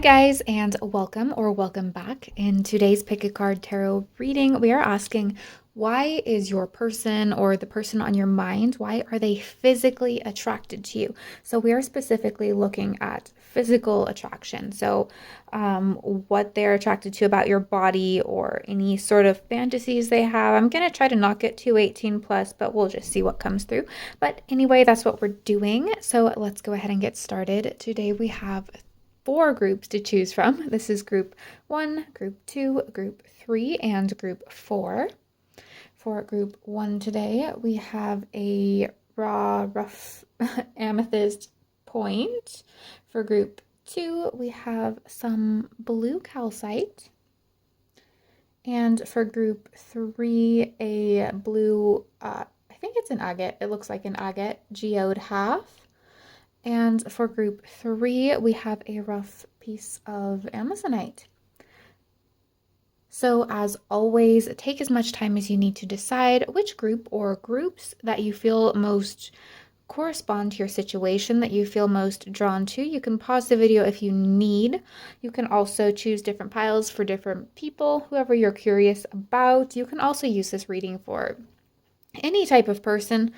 guys, and welcome back. In today's Pick a Card Tarot reading, we are asking, why is your person or the person on your mind, why are they physically attracted to you? So we are specifically looking at physical attraction. So what they're attracted to about your body or any sort of fantasies they have. I'm going to try to not get too 18 plus, but we'll just see what comes through. But anyway, that's what we're doing. So let's go ahead and get started. Today we have 4 groups to choose from. This is group 1, group 2, group 3, and group 4. For group 1 today, we have a rough amethyst point. For group 2, we have some blue calcite. And for group 3, a blue, I think it's an agate. It looks like an agate geode half. And for group 3, we have a rough piece of Amazonite. So as always, take as much time as you need to decide which group or groups that you feel most correspond to your situation, that you feel most drawn to. You can pause the video if you need. You can also choose different piles for different people, whoever you're curious about. You can also use this reading for any type of person.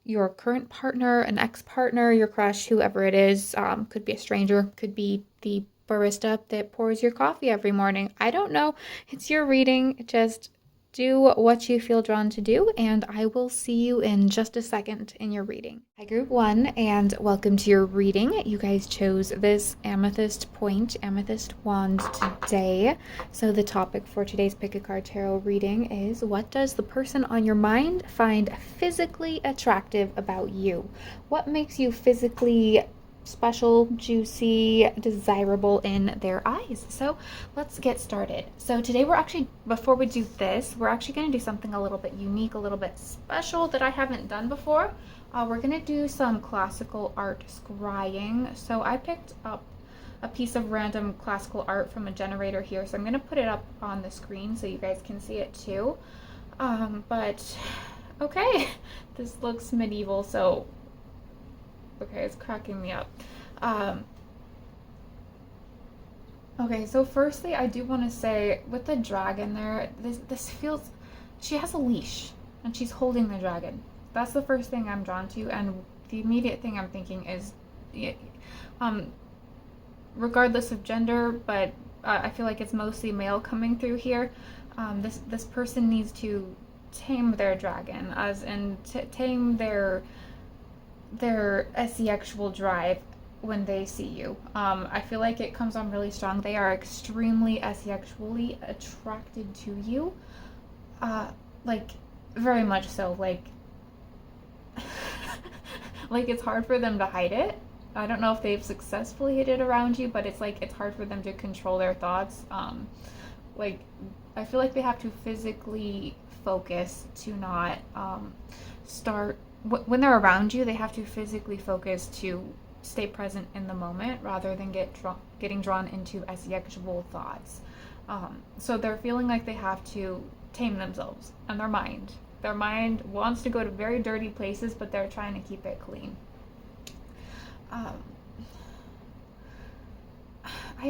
Your current partner, an ex-partner, your crush, whoever it is, could be a stranger, could be the barista that pours your coffee every morning. I don't know. It's your reading. Just do what you feel drawn to do, and I will see you in just a second in your reading. Hi, group 1, and welcome to your reading. You guys chose this amethyst point, amethyst wand today. So the topic for today's Pick a Card Tarot reading is, what does the person on your mind find physically attractive about you? What makes you physically special, juicy, desirable in their eyes? So let's get started. So today before we do this, we're actually going to do something a little bit unique, a little bit special that I haven't done before. We're going to do some classical art scrying. So I picked up a piece of random classical art from a generator here, so I'm going to put it up on the screen so you guys can see it too. But okay, this looks medieval, so okay, it's cracking me up. Okay, so firstly, I do want to say, with the dragon there, this feels, she has a leash, and she's holding the dragon. That's the first thing I'm drawn to, and the immediate thing I'm thinking is, regardless of gender, but I feel like it's mostly male coming through here. This person needs to tame their dragon, as in tame their sexual drive when they see you. I feel like it comes on really strong. They are extremely sexually attracted to you. Like, very much so. Like, like it's hard for them to hide it. I don't know if they've successfully hid it around you, but it's like it's hard for them to control their thoughts. Like, I feel like they have to physically focus to not start when they're around you. They have to physically focus to stay present in the moment rather than getting drawn into sexual thoughts. So they're feeling like they have to tame themselves and their mind. Their mind wants to go to very dirty places, but they're trying to keep it clean. I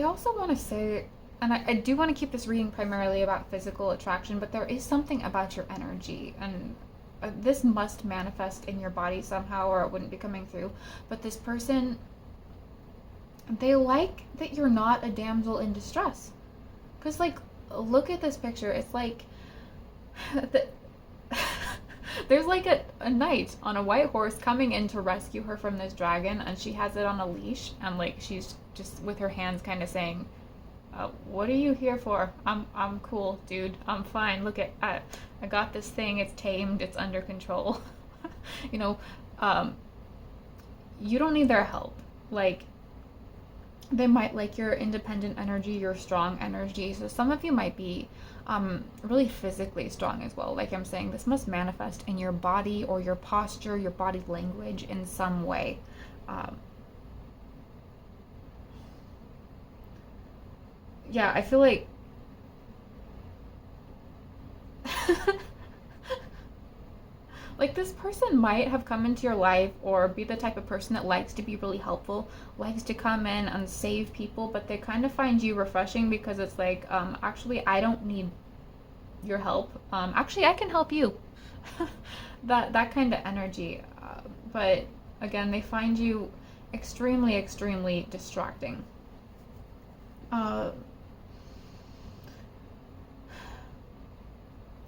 also want to say, and I do want to keep this reading primarily about physical attraction, but there is something about your energy, and this must manifest in your body somehow or it wouldn't be coming through. But this person, they like that you're not a damsel in distress. Because, like, look at this picture. It's like there's like a knight on a white horse coming in to rescue her from this dragon, and she has it on a leash, and like she's just with her hands kind of saying, what are you here for? I'm cool, dude. I'm fine. Look at I got this thing. It's tamed. It's under control. You know, you don't need their help. Like, they might like your independent energy, your strong energy. So some of you might be really physically strong as well. Like I'm saying, this must manifest in your body or your posture, your body language in some way. Yeah, I feel like Like, this person might have come into your life or be the type of person that likes to be really helpful, likes to come in and save people, but they kind of find you refreshing because it's like, actually, I don't need your help. Actually, I can help you. That kind of energy. But again, they find you extremely, extremely distracting. Uh,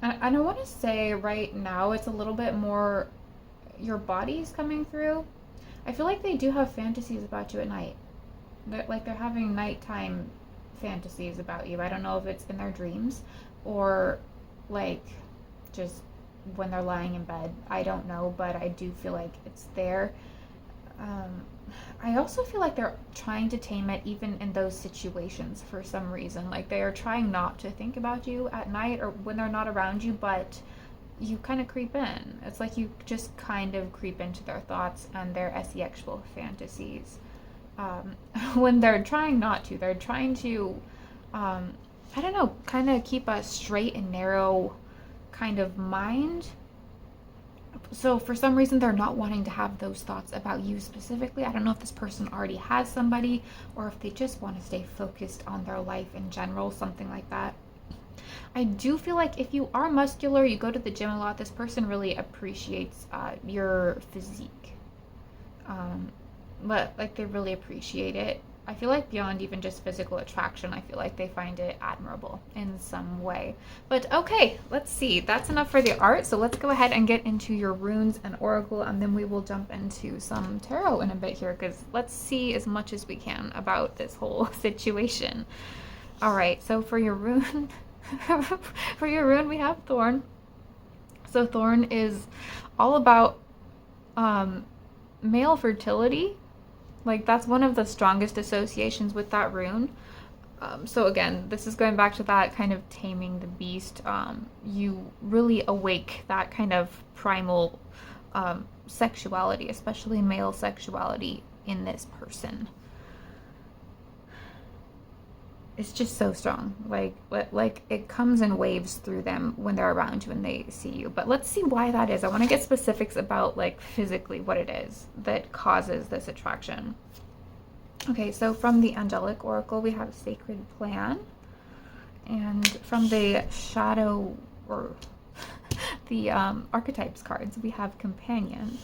and I want to say right now, it's a little bit more your body's coming through. I feel like they do have fantasies about you at night. They're having nighttime fantasies about you. I don't know if it's in their dreams or like just when they're lying in bed. I don't know, but I do feel like it's there. Um, I also feel like they're trying to tame it even in those situations for some reason. Like they are trying not to think about you at night or when they're not around you, but you kind of creep in. It's like you just kind of creep into their thoughts and their sexual fantasies. Um, when they're trying not to, they're trying to, I don't know, kind of keep a straight and narrow kind of mind. So for some reason, they're not wanting to have those thoughts about you specifically. I don't know if this person already has somebody or if they just want to stay focused on their life in general, something like that. I do feel like if you are muscular, you go to the gym a lot, this person really appreciates your physique. Um, but like they really appreciate it. I feel like beyond even just physical attraction, I feel like they find it admirable in some way. But okay, let's see. That's enough for the art. So let's go ahead and get into your runes and oracle, and then we will jump into some tarot in a bit here because let's see as much as we can about this whole situation. All right, so for your rune, for your rune, we have Thorn. So Thorn is all about male fertility. Like that's one of the strongest associations with that rune. So again, this is going back to that kind of taming the beast. You really awake that kind of primal sexuality, especially male sexuality in this person. It's just so strong. Like it comes in waves through them when they're around you and they see you. But let's see why that is. I want to get specifics about like physically what it is that causes this attraction. Okay, so from the angelic oracle we have sacred plan, and from the shadow or the archetypes cards we have companion.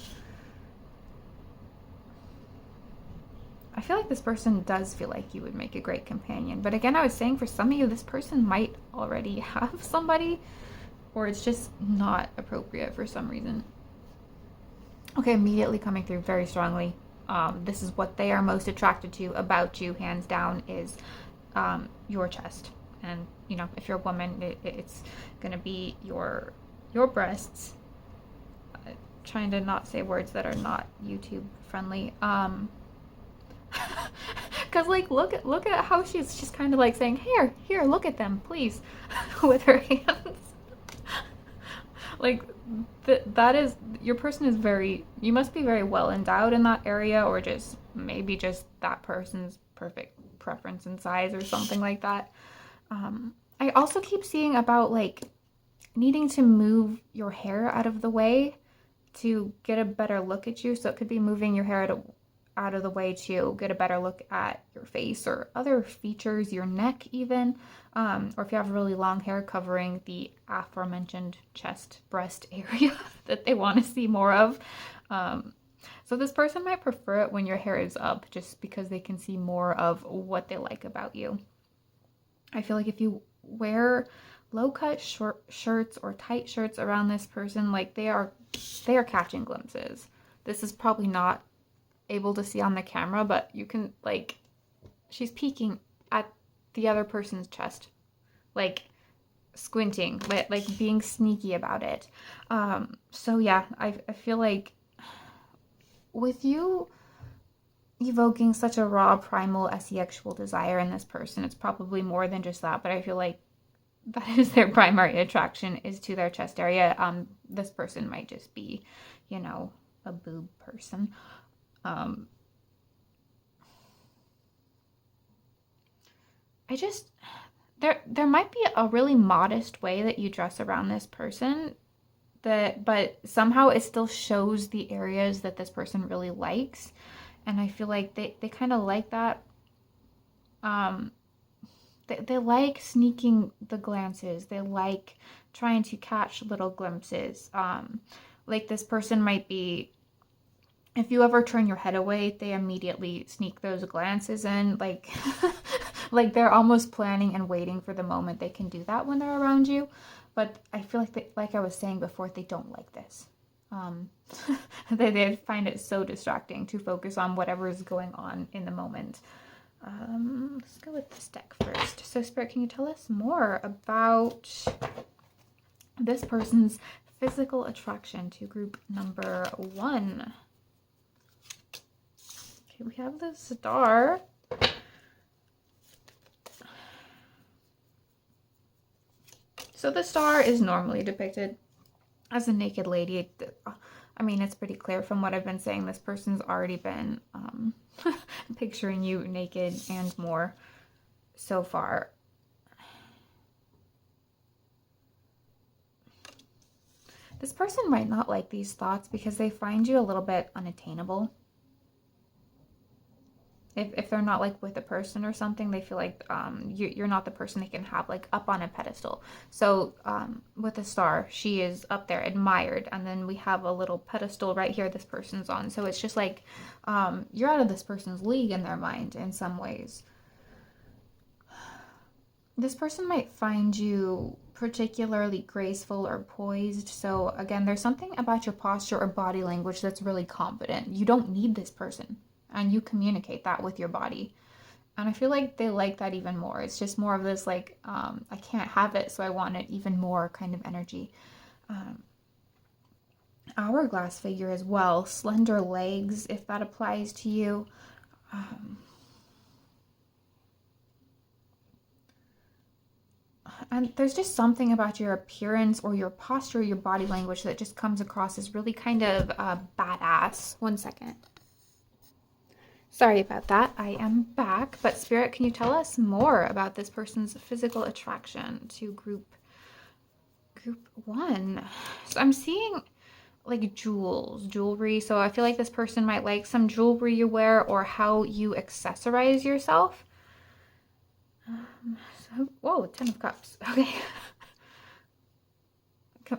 I feel like this person does feel like you would make a great companion. But again, I was saying for some of you, this person might already have somebody, or it's just not appropriate for some reason. Okay, immediately coming through very strongly. This is what they are most attracted to about you, hands down, is your chest. And, you know, if you're a woman, it's going to be your breasts. Trying to not say words that are not YouTube friendly. Cause like look at how she's kind of like saying here look at them please with her hands. Like that is your person is very, you must be very well endowed in that area, or just maybe just that person's perfect preference and size or something like that. I also keep seeing about like needing to move your hair out of the way to get a better look at you. So it could be moving your hair out of the way to get a better look at your face or other features, your neck even, or if you have really long hair, covering the aforementioned chest, breast area that they want to see more of. So this person might prefer it when your hair is up just because they can see more of what they like about you. I feel like if you wear low-cut short shirts or tight shirts around this person, like they are catching glimpses. This is probably not able to see on the camera, but you can, like, she's peeking at the other person's chest, like squinting, like being sneaky about it. So yeah, I feel like with you evoking such a raw primal sexual desire in this person, it's probably more than just that, but I feel like that is their primary attraction, is to their chest area. This person might just be, you know, a boob person. There might be a really modest way that you dress around this person but somehow it still shows the areas that this person really likes. And I feel like they kind of like that. Um, they like sneaking the glances. They like trying to catch little glimpses. Like this person might be, if you ever turn your head away, they immediately sneak those glances in. Like, like they're almost planning and waiting for the moment they can do that when they're around you. But I feel like like I was saying before, they don't like this. Um, they find it so distracting to focus on whatever is going on in the moment. Let's go with this deck first. So, Spirit, can you tell us more about this person's physical attraction to group number 1? Okay, we have the Star. So the Star is normally depicted as a naked lady. I mean, it's pretty clear from what I've been saying. This person's already been picturing you naked and more so far. This person might not like these thoughts because they find you a little bit unattainable. If they're not like with a person or something, they feel like you're not the person they can have like up on a pedestal. So with the Star, she is up there admired, and then we have a little pedestal right here this person's on. So it's just like you're out of this person's league in their mind in some ways. This person might find you particularly graceful or poised. So again, there's something about your posture or body language that's really confident. You don't need this person, and you communicate that with your body. And I feel like they like that even more. It's just more of this like, I can't have it, so I want it even more kind of energy. Hourglass figure as well. Slender legs, if that applies to you. And there's just something about your appearance or your posture, your body language that just comes across as really kind of badass. 1 second. Sorry about that. I am back. But Spirit, can you tell us more about this person's physical attraction to group 1? So I'm seeing like jewelry. So I feel like this person might like some jewelry you wear or how you accessorize yourself. Whoa, 10 of Cups. Okay.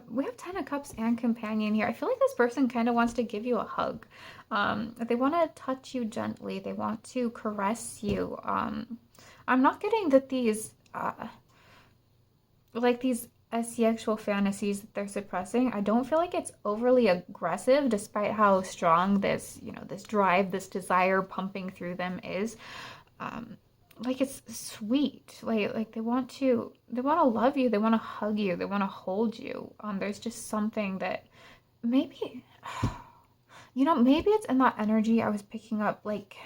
We have 10 of Cups and Companion here. I feel like this person kind of wants to give you a hug. They want to touch you gently. They want to caress you. I'm not getting that these, like these sexual fantasies that they're suppressing. I don't feel like it's overly aggressive, despite how strong this, this drive, this desire pumping through them is. Like it's sweet. Like they want to love you. They want to hug you. They want to hold you. There's just something that maybe, maybe it's in that energy I was picking up. Like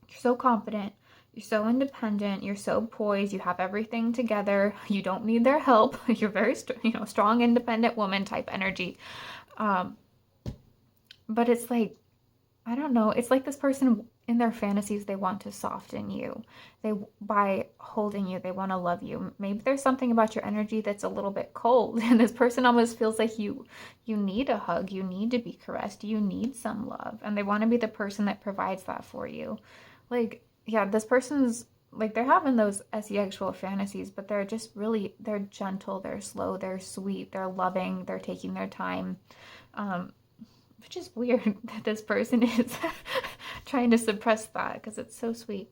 you're so confident, you're so independent, you're so poised, you have everything together. You don't need their help. You're very, strong, independent woman type energy. But it's like, I don't know. It's like this person in their fantasies, they want to soften you. By holding you, they want to love you. Maybe there's something about your energy that's a little bit cold, and this person almost feels like you need a hug, you need to be caressed, you need some love, and they want to be the person that provides that for you. Like, yeah, this person's like they're having those sexual fantasies, but they're just really, they're gentle, they're slow, they're sweet, they're loving, they're taking their time. Which is weird that this person is trying to suppress that because it's so sweet.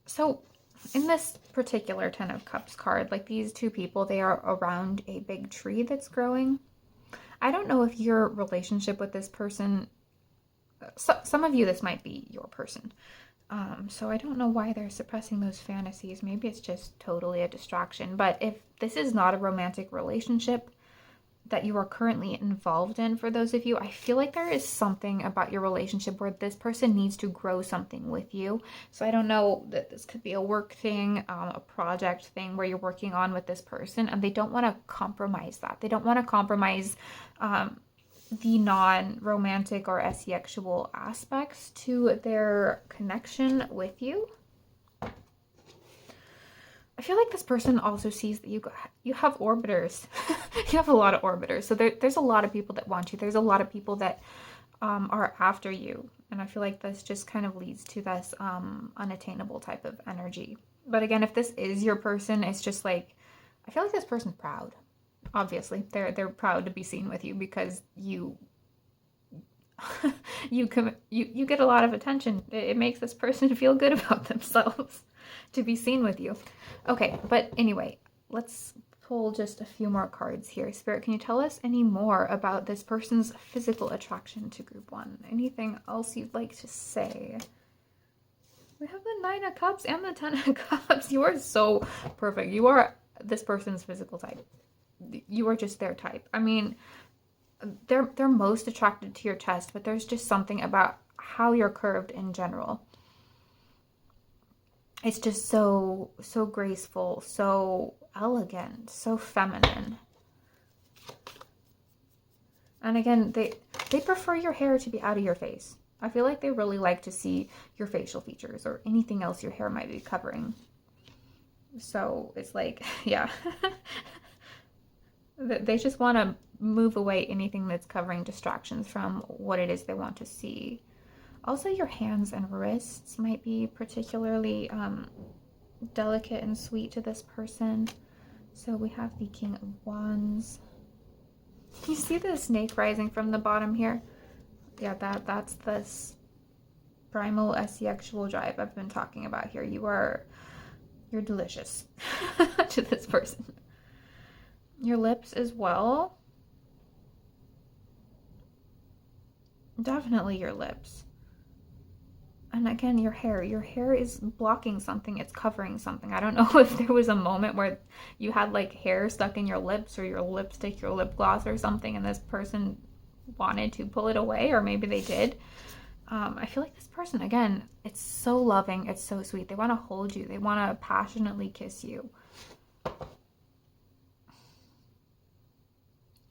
So in this particular 10 of Cups card, like these two people, they are around a big tree that's growing. I don't know if your relationship with this person, some of you, this might be your person. So I don't know why they're suppressing those fantasies. Maybe it's just totally a distraction. But if this is not a romantic relationship that you are currently involved in, for those of you, I feel like there is something about your relationship where this person needs to grow something with you. So I don't know, that this could be a work thing, a project thing where you're working on with this person, and they don't want to compromise that. They don't want to compromise the non-romantic or sexual aspects to their connection with you. I feel like this person also sees that you have orbiters. You have a lot of orbiters. So there's a lot of people that want you. There's a lot of people that are after you. And I feel like this just kind of leads to this unattainable type of energy. But again, if this is your person, it's just like, I feel like this person's proud. Obviously, they're proud to be seen with you because you you get a lot of attention. It makes this person feel good about themselves to be seen with you. Okay, but anyway, let's pull just a few more cards here. Spirit, can you tell us any more about this person's physical attraction to group 1? Anything else you'd like to say? We have the 9 of Cups and the 10 of Cups. You are so perfect. You are this person's physical type. You are just their type. I mean, they're most attracted to your chest, but there's just something about how you're curved in general. It's just so graceful, so elegant, so feminine. And again, they prefer your hair to be out of your face. I feel like they really like to see your facial features or anything else your hair might be covering. So it's like, yeah. They just want to move away anything that's covering distractions from what it is they want to see. Also, your hands and wrists might be particularly delicate and sweet to this person. So we have the King of Wands. You see the snake rising from the bottom here? Yeah, that's this primal sexual drive I've been talking about here. You're delicious to this person. Your lips as well. Definitely your lips. And again, your hair. Your hair is blocking something. It's covering something. I don't know if there was a moment where you had like hair stuck in your lips or your lipstick, your lip gloss or something, and this person wanted to pull it away, or maybe they did. I feel like this person, again, it's so loving. It's so sweet. They want to hold you. They want to passionately kiss you.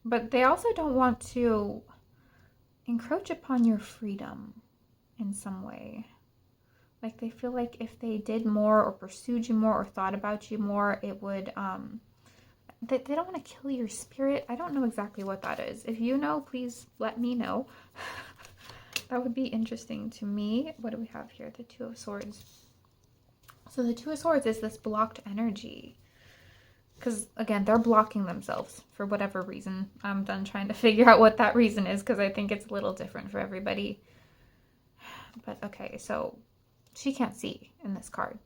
But they also don't want to encroach upon your freedom in some way. Like they feel like if they did more or pursued you more or thought about you more, it would, they don't want to kill your spirit. I don't know exactly what that is. If you know, please let me know. That would be interesting to me. What do we have here? The Two of Swords. So the Two of Swords is this blocked energy. Because, again, they're blocking themselves for whatever reason. I'm done trying to figure out what that reason is because I think it's a little different for everybody. But, okay, so she can't see in this card.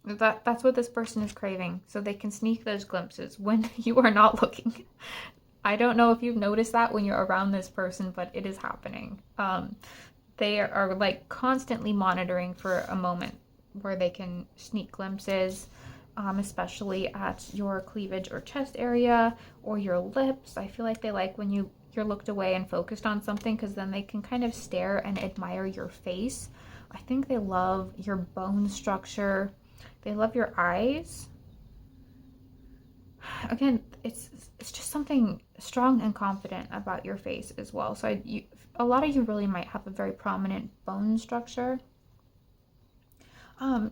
That's what this person is craving. So they can sneak those glimpses when you are not looking. I don't know if you've noticed that when you're around this person, but it is happening. They are, like, constantly monitoring for a moment where they can sneak glimpses, especially at your cleavage or chest area or your lips. I feel like they like when you're looked away and focused on something because then they can kind of stare and admire your face. I think they love your bone structure. They love your eyes. Again, it's just something strong and confident about your face as well. So a lot of you really might have a very prominent bone structure.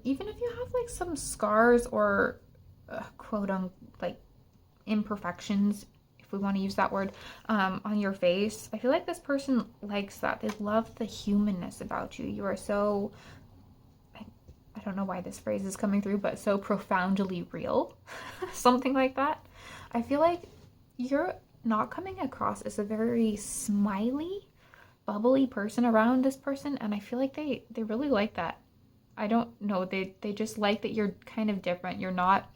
Even if you have like some scars or quote unquote like imperfections, if we want to use that word, on your face, I feel like this person likes that. They love the humanness about you. You are so, I don't know why this phrase is coming through, but so profoundly real. Something like that. I feel like you're not coming across as a very smiley, bubbly person around this person, and I feel like they really like that. I don't know, they just like that you're kind of different. You're not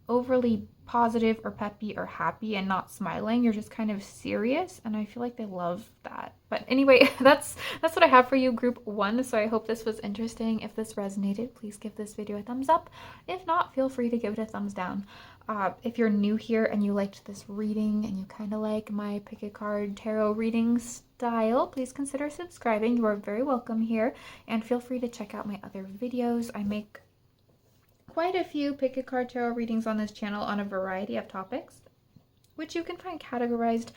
overly positive or peppy or happy and not smiling. You're just kind of serious, and I feel like they love that. But anyway, that's what I have for you, group 1. So I hope this was interesting. If this resonated, please give this video a thumbs up. If not, feel free to give it a thumbs down. If you're new here and you liked this reading and you kind of like my pick a card tarot reading style, please consider subscribing. You are very welcome here, and feel free to check out my other videos. I make quite a few pick a card tarot readings on this channel on a variety of topics. which you can find categorized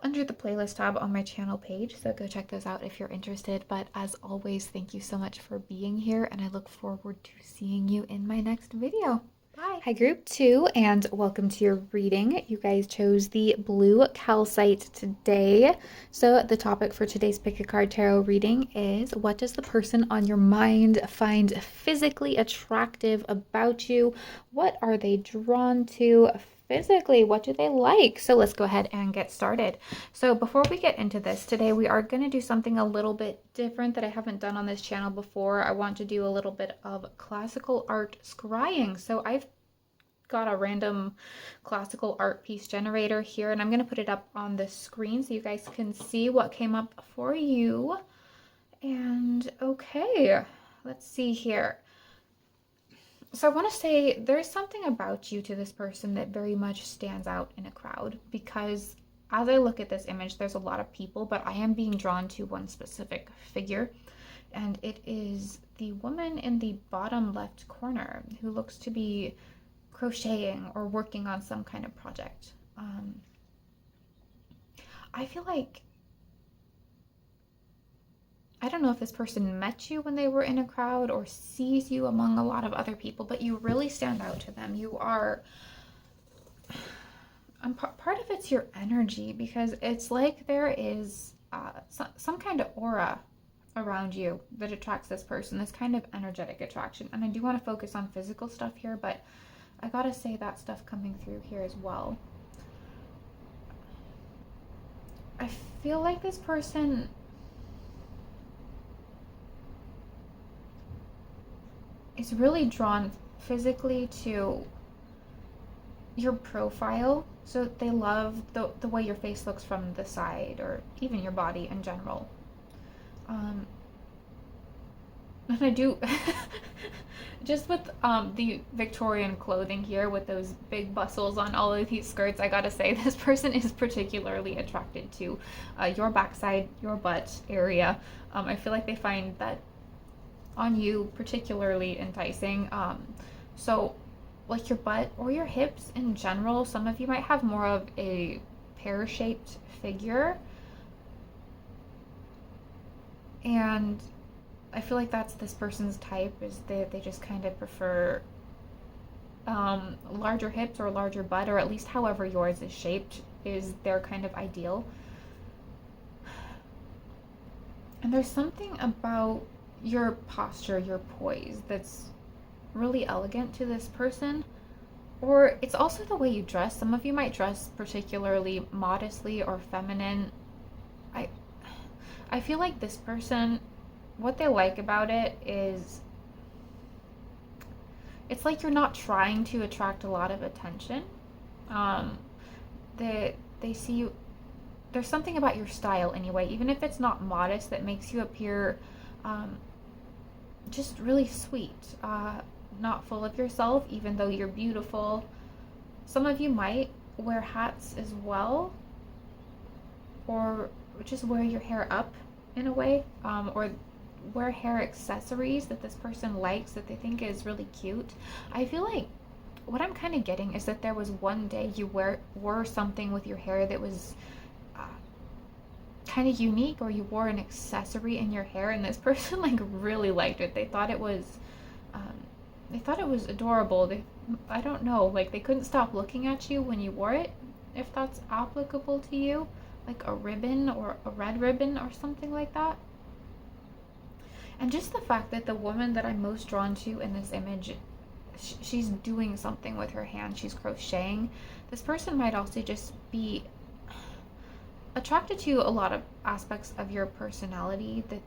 under the playlist tab on my channel page. So go check those out if you're interested. But as always, thank you so much for being here, and I look forward to seeing you in my next video. Bye. Hi group 2, and welcome to your reading. You guys chose the blue calcite today. So the topic for today's Pick a Card Tarot reading is, what does the person on your mind find physically attractive about you? What are they drawn to physically? What do they like? So let's go ahead and get started. So before we get into this, today we are going to do something a little bit different that I haven't done on this channel before. I want to do a little bit of classical art scrying. So I've got a random classical art piece generator here, and I'm going to put it up on the screen so you guys can see what came up for you. And okay, let's see here. So I want to say there's something about you to this person that very much stands out in a crowd, because as I look at this image, there's a lot of people, but I am being drawn to one specific figure, and it is the woman in the bottom left corner who looks to be crocheting or working on some kind of project. I feel like, I don't know if this person met you when they were in a crowd or sees you among a lot of other people, but you really stand out to them. You are, part of it's your energy, because it's like there is some kind of aura around you that attracts this person, this kind of energetic attraction. And I do want to focus on physical stuff here, but I gotta say that stuff coming through here as well. I feel like this person is really drawn physically to your profile. So they love the way your face looks from the side, or even your body in general. And I do, just with the Victorian clothing here with those big bustles on all of these skirts, I gotta say this person is particularly attracted to your backside, your butt area. I feel like they find that on you particularly enticing. So like your butt or your hips in general, some of you might have more of a pear-shaped figure, and I feel like that's this person's type, is they just kind of prefer larger hips or larger butt, or at least however yours is shaped is their kind of ideal. And there's something about your posture, your poise, that's really elegant to this person. Or it's also the way you dress. Some of you might dress particularly modestly or feminine. I feel like this person, what they like about it is, it's like you're not trying to attract a lot of attention. They see you, there's something about your style anyway, even if it's not modest, that makes you appear just really sweet, not full of yourself, even though you're beautiful. Some of you might wear hats as well, or just wear your hair up in a way, or wear hair accessories that this person likes, that they think is really cute. I feel like what I'm kind of getting is that there was one day you wore something with your hair that was kind of unique, or you wore an accessory in your hair, and this person like really liked it. They thought it was adorable. I don't know, like they couldn't stop looking at you when you wore it, if that's applicable to you, like a ribbon or a red ribbon or something like that. And just the fact that the woman that I'm most drawn to in this image, she's doing something with her hand, she's crocheting. This person might also just be attracted to a lot of aspects of your personality, that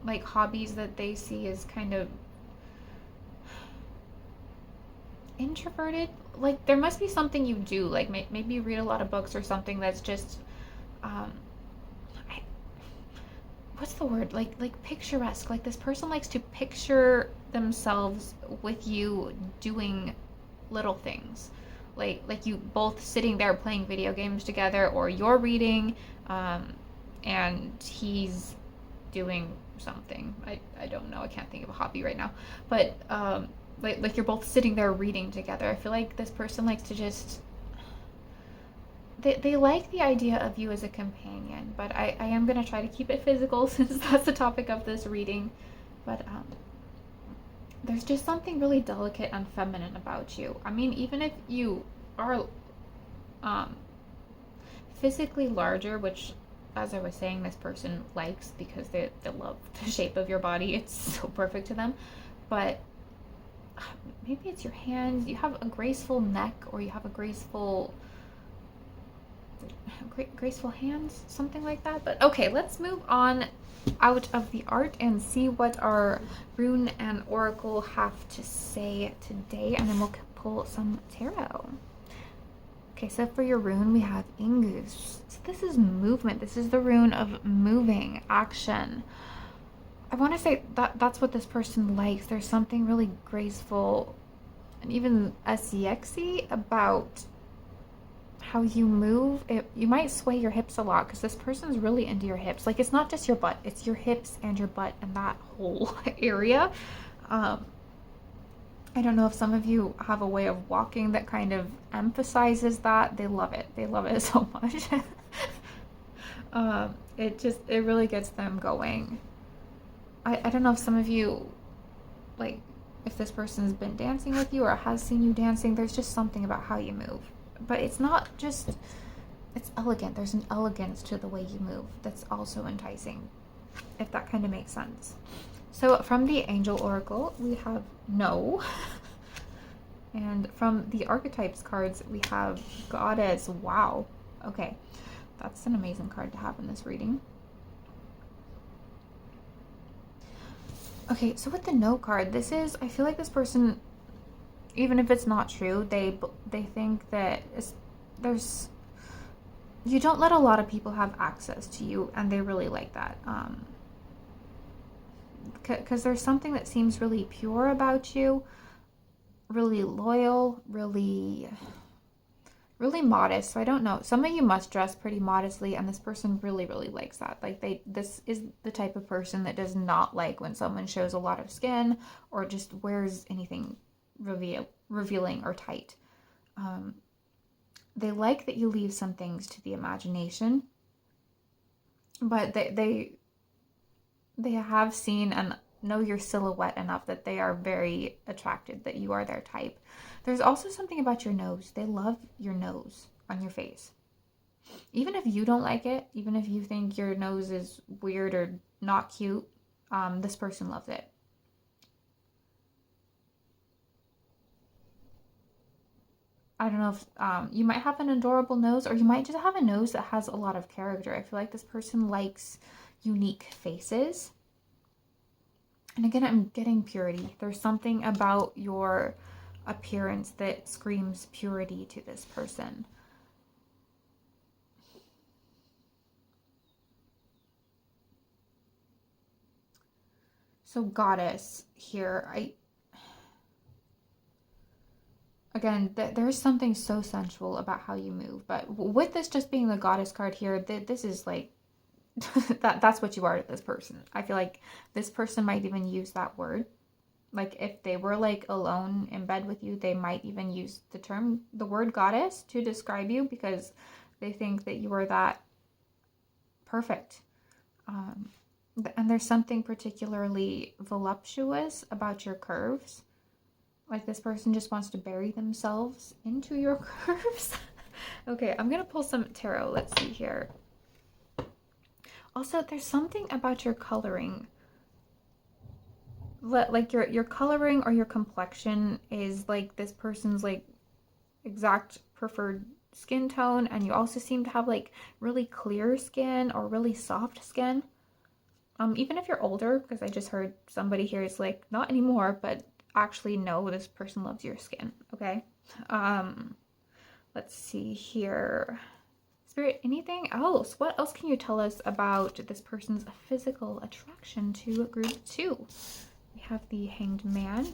like hobbies that they see as kind of introverted. Like there must be something you do, like maybe you read a lot of books or something that's just what's the word, like picturesque. Like this person likes to picture themselves with you doing little things, like you both sitting there playing video games together, or you're reading and he's doing something. I don't know, I can't think of a hobby right now, but like you're both sitting there reading together. I feel like this person likes to just they like the idea of you as a companion, but I am going to try to keep it physical since that's the topic of this reading. But there's just something really delicate and feminine about you. I mean, even if you are um, physically larger, which, as I was saying, this person likes because they love the shape of your body. It's so perfect to them. But maybe it's your hands. You have a graceful neck, or you have a graceful hands, something like that. But okay, let's move on out of the art and see what our rune and oracle have to say today, and then we'll pull some tarot. Okay, so for your rune we have Ingus. So this is movement. This is the rune of moving, action. I want to say that that's what this person likes. There's something really graceful and even sexy about how you move. You might sway your hips a lot because this person's really into your hips. Like, it's not just your butt, it's your hips and your butt and that whole area. I don't know if some of you have a way of walking that kind of emphasizes that. They love it. They love it so much. It really gets them going. I don't know if some of you, like, if this person's been dancing with you or has seen you dancing. There's just something about how you move. But it's not just, it's elegant. There's an elegance to the way you move that's also enticing, if that kind of makes sense. So from the Angel Oracle, we have No. And from the Archetypes cards, we have Goddess. Wow. Okay. That's an amazing card to have in this reading. Okay, so with the No card, this is, I feel like this person, even if it's not true, they think that there's, you don't let a lot of people have access to you, and they really like that. Because there's something that seems really pure about you, really loyal, really modest. So I don't know. Some of you must dress pretty modestly, and this person really, really likes that. Like, this is the type of person that does not like when someone shows a lot of skin or just wears anything revealing or tight. They like that you leave some things to the imagination, but they have seen and know your silhouette enough that they are very attracted that you are their type. There's also something about your nose. They love your nose on your face. Even if you don't like it, even if you think your nose is weird or not cute, this person loves it. I don't know if you might have an adorable nose, or you might just have a nose that has a lot of character. I feel like this person likes unique faces. And again, I'm getting purity. There's something about your appearance that screams purity to this person. So Goddess here, again, there's something so sensual about how you move. But with this just being the Goddess card here, this is like, that's what you are to this person. I feel like this person might even use that word. Like, if they were like alone in bed with you, they might even use the word goddess to describe you, because they think that you are that perfect. And there's something particularly voluptuous about your curves. Like, this person just wants to bury themselves into your curves. Okay, I'm gonna pull some tarot. Let's see here. Also, there's something about your coloring. Like, your coloring or your complexion is like this person's like exact preferred skin tone, and you also seem to have like really clear skin or really soft skin. Even if you're older, because I just heard somebody here is like, not anymore, but actually no, this person loves your skin. Okay. Let's see here. Spirit, anything else? What else can you tell us about this person's physical attraction to group 2? We have the Hanged Man.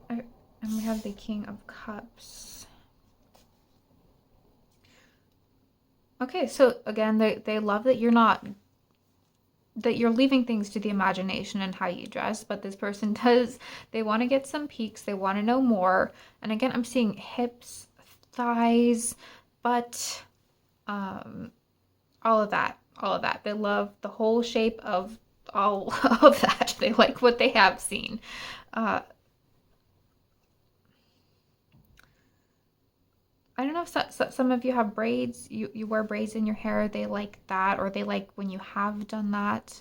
And we have the King of Cups. Okay, so again, they love that you're leaving things to the imagination and how you dress, but this person does, they want to get some peeks, they want to know more. And again, I'm seeing hips, thighs, butt, all of that, all of that. They love the whole shape of all of that. They like what they have seen. Uh, I don't know if some of you have braids. You wear braids in your hair. They like that, or they like when you have done that.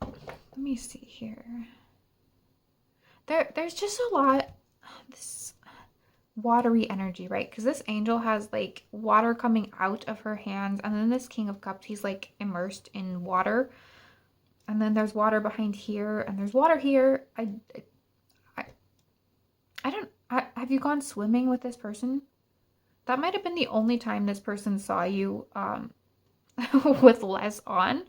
Let me see here. There's just a lot. This watery energy, right? Because this angel has like water coming out of her hands, and then this King of Cups, he's like immersed in water, and then there's water behind here, and there's water here. I don't. Have you gone swimming with this person? That might have been the only time this person saw you with less on,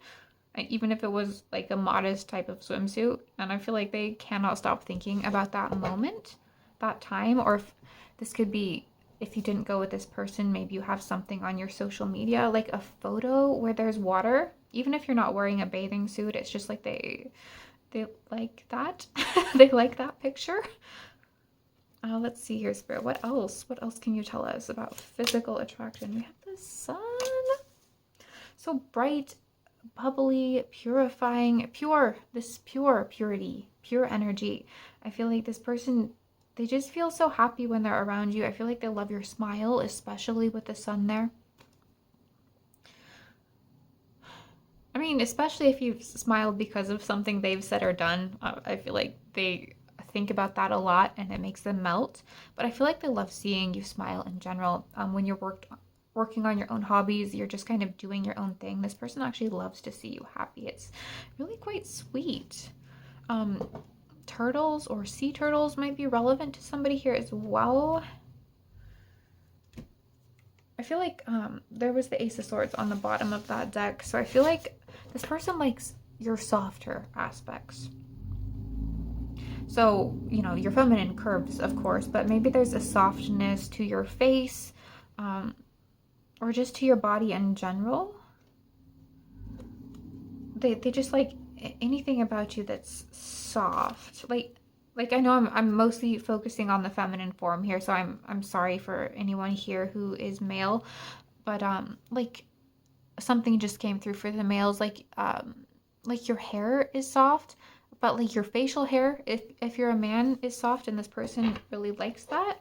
even if it was like a modest type of swimsuit. And I feel like they cannot stop thinking about that moment, that time. Or if this could be, if you didn't go with this person, maybe you have something on your social media, like a photo where there's water. Even if you're not wearing a bathing suit, it's just like they like that. They like that picture. Let's see here, Spirit. What else? What else can you tell us about physical attraction? We have the sun. So bright, bubbly, purifying, pure. This purity, pure energy. I feel like this person, they just feel so happy when they're around you. I feel like they love your smile, especially with the sun there. I mean, especially if you've smiled because of something they've said or done. I feel like they think about that a lot and it makes them melt. But I feel like they love seeing you smile in general. When you're working on your own hobbies, you're just kind of doing your own thing. This person actually loves to see you happy. It's really quite sweet. Turtles or sea turtles might be relevant to somebody here as well. I feel like there was the Ace of Swords on the bottom of that deck. So I feel like this person likes your softer aspects. So, you know, your feminine curves, of course, but maybe there's a softness to your face, or just to your body in general. They just like anything about you that's soft. Like I know I'm mostly focusing on the feminine form here, so I'm sorry for anyone here who is male, but like something just came through for the males, like your hair is soft. But like your facial hair, if you're a man, is soft, and this person really likes that.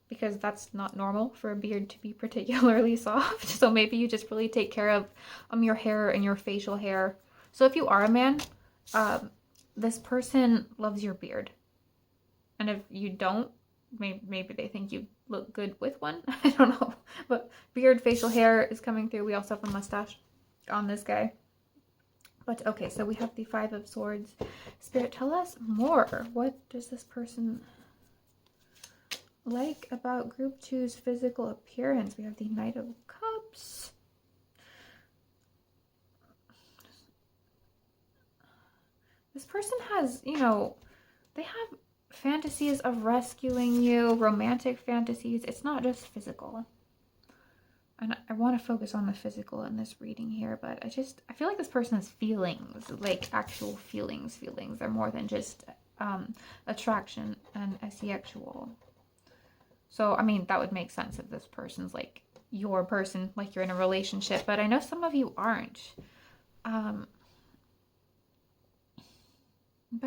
Because that's not normal for a beard to be particularly soft. So maybe you just really take care of your hair and your facial hair. So if you are a man, this person loves your beard. And if you don't, maybe they think you look good with one. I don't know. But beard, facial hair is coming through. We also have a mustache on this guy. But okay, so we have the Five of Swords. Spirit, tell us more. What does this person like about group two's physical appearance? We have the Knight of Cups. This person has, you know, they have fantasies of rescuing you, romantic fantasies. It's not just physical. And I want to focus on the physical in this reading here, but I feel like this person has feelings, like actual feelings. They're more than just attraction and asexual. So, I mean, that would make sense if this person's like your person, like you're in a relationship, but I know some of you aren't. But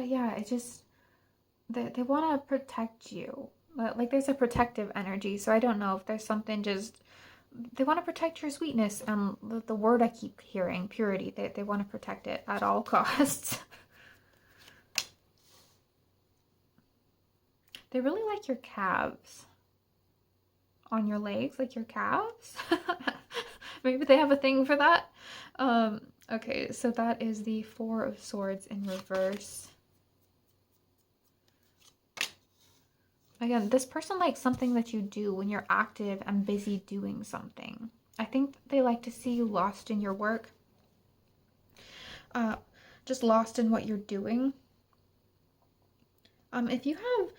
yeah, it just, they want to protect you. Like there's a protective energy, so I don't know if there's something just... They want to protect your sweetness, and the word I keep hearing, purity. They want to protect it at all costs. They really like your calves. On your legs, like your calves. Maybe they have a thing for that. Okay, so that is the Four of Swords in reverse. Again, this person likes something that you do when you're active and busy doing something. I think they like to see you lost in your work. Just lost in what you're doing. If you have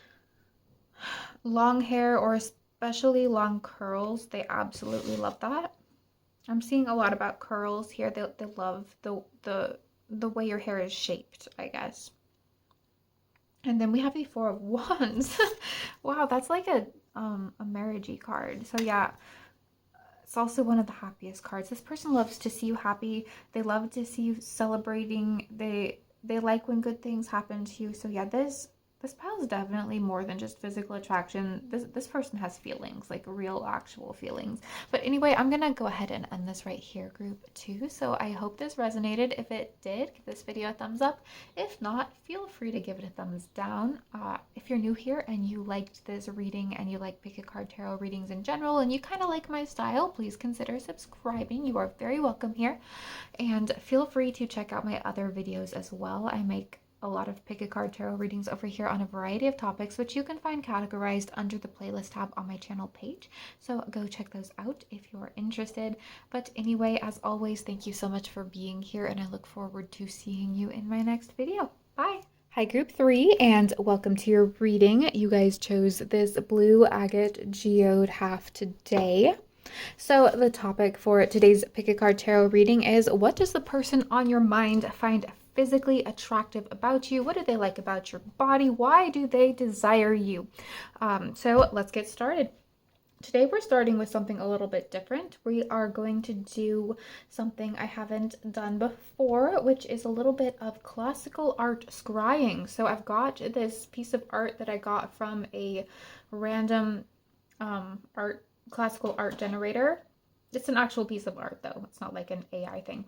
long hair or especially long curls, they absolutely love that. I'm seeing a lot about curls here. They love the way your hair is shaped, I guess. And then we have the Four of Wands. Wow, that's like a marriagey card. So yeah, it's also one of the happiest cards. This person loves to see you happy. They love to see you celebrating. They like when good things happen to you. So yeah, this pile is definitely more than just physical attraction. This person has feelings, like real actual feelings. But anyway, I'm gonna go ahead and end this right here, group 2. So I hope this resonated. If it did, give this video a thumbs up. If not, feel free to give it a thumbs down. If you're new here and you liked this reading and you like pick a card tarot readings in general and you kind of like my style, please consider subscribing. You are very welcome here. And feel free to check out my other videos as well. I make a lot of pick a card tarot readings over here on a variety of topics, which you can find categorized under the playlist tab on my channel page. So go check those out if you're interested. But anyway, as always, thank you so much for being here, and I look forward to seeing you in my next video. Bye! Hi group 3, and welcome to your reading. You guys chose this blue agate geode half today. So the topic for today's pick a card tarot reading is, what does the person on your mind find physically attractive about you? What do they like about your body? Why do they desire you? So let's get started. Today we're starting with something a little bit different. We are going to do something I haven't done before, which is a little bit of classical art scrying. So I've got this piece of art that I got from a random classical art generator. It's an actual piece of art though. It's not like an AI thing.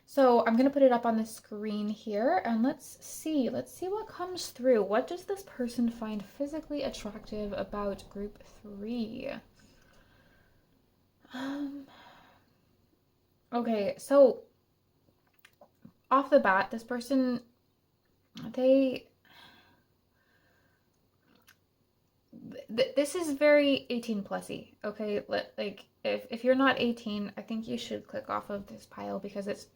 So I'm going to put it up on the screen here, and let's see what comes through. What does this person find physically attractive about group 3? Okay, so off the bat, this person, this is very 18 plusy, okay? Like, if you're not 18, I think you should click off of this pile because it's